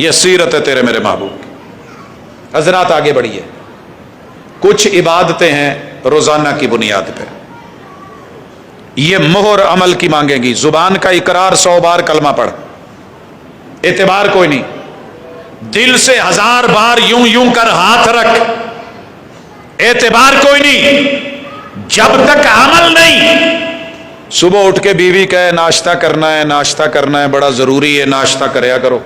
یہ سیرت ہے تیرے میرے محبوب کی۔ حضرات آگے بڑھیے، کچھ عبادتیں ہیں روزانہ کی بنیاد پہ، یہ مہر عمل کی مانگیں گی۔ زبان کا اقرار 100 بار کلمہ پڑھ، اعتبار کوئی نہیں، دل سے 1000 بار یوں یوں کر ہاتھ رکھ، اعتبار کوئی نہیں، جب تک عمل نہیں۔ صبح اٹھ کے بیوی کہے ناشتہ کرنا ہے، ناشتہ کرنا ہے، بڑا ضروری ہے، ناشتہ کریا کرو۔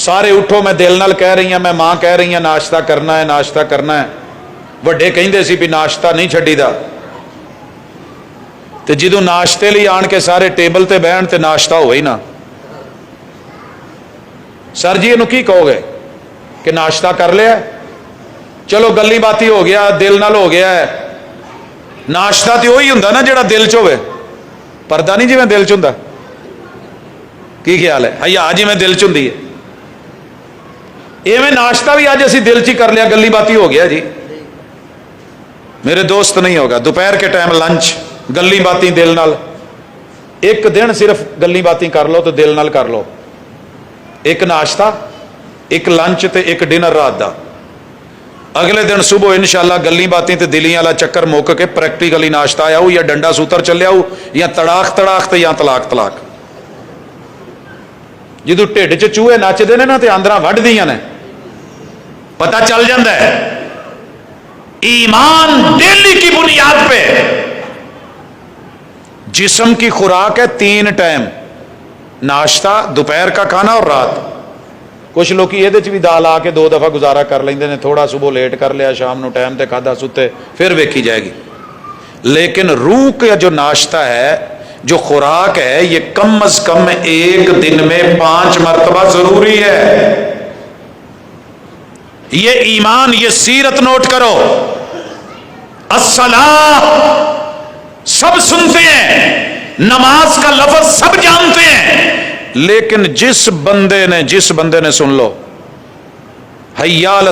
سارے اٹھو، میں دل نال کہہ رہی ہوں، میں ماں کہہ رہی ہوں ناشتہ کرنا ہے، ناشتہ کرنا ہے۔ وڈے کہندے سی بھی ناشتہ نہیں چھڈی دا، تے جدوں ناشتے لئی آن کے سارے ٹیبل تے بہن تے ناشتہ ہوئی نا، سر جی اینو کی کہو گے کہ ناشتہ کر لیا؟ چلو گلی باتی ہو گیا، دل نال ہو گیا ہے۔ ناشتہ تے وہی ہوندا نا جڑا دل چ ہوئے، پردہ نہیں جویں دل چ ہوندا۔ کی خیال ہے؟ حیا جویں دل چ ہوندی ہے، ایویں ناشتہ بھی اج اسی دل چ ہی کر لیا، گلی باتی ہو گیا جی۔ میرے دوست نہیں ہوگا، دوپہر کے ٹائم لنچ گلی باتی دل نال، ایک دن صرف گلی باتی کر لو تو دل نال کر لو، ایک ناشتہ، ایک لنچ تے ایک ڈنر رات دا۔ اگلے دن صبح انشاءاللہ گلی باتی تے دلیاں والا چکر موک کے پریکٹیکلی ناشتہ آیا ہو، یا ڈنڈا سوتر چلیا ہو، یا تڑاخ تڑاخ تے یا طلاق طلاق۔ جدو ٹھڈ چ چوہے نچدے نے نا تے اندراں وڈھ دیاں نے، پتہ چل جاندا ہے۔ ایمان ڈیلی کی بنیاد پہ، جسم کی خوراک ہے 3 ٹائم، ناشتہ، دوپہر کا کھانا اور رات۔ کچھ لوگ یہ بھی دال آ کے 2 دفعہ گزارا کر لیندے نے، تھوڑا صبح لیٹ کر لیا، شام نو ٹائم تے کھادا ستے، پھر ویکھی جائے گی۔ لیکن روح کا جو ناشتہ ہے، جو خوراک ہے، یہ کم از کم ایک دن میں 5 مرتبہ ضروری ہے۔ یہ ایمان، یہ سیرت نوٹ کرو۔ الصلاۃ سب سنتے ہیں، نماز کا لفظ سب جانتے ہیں، لیکن جس بندے نے سن لو حی علی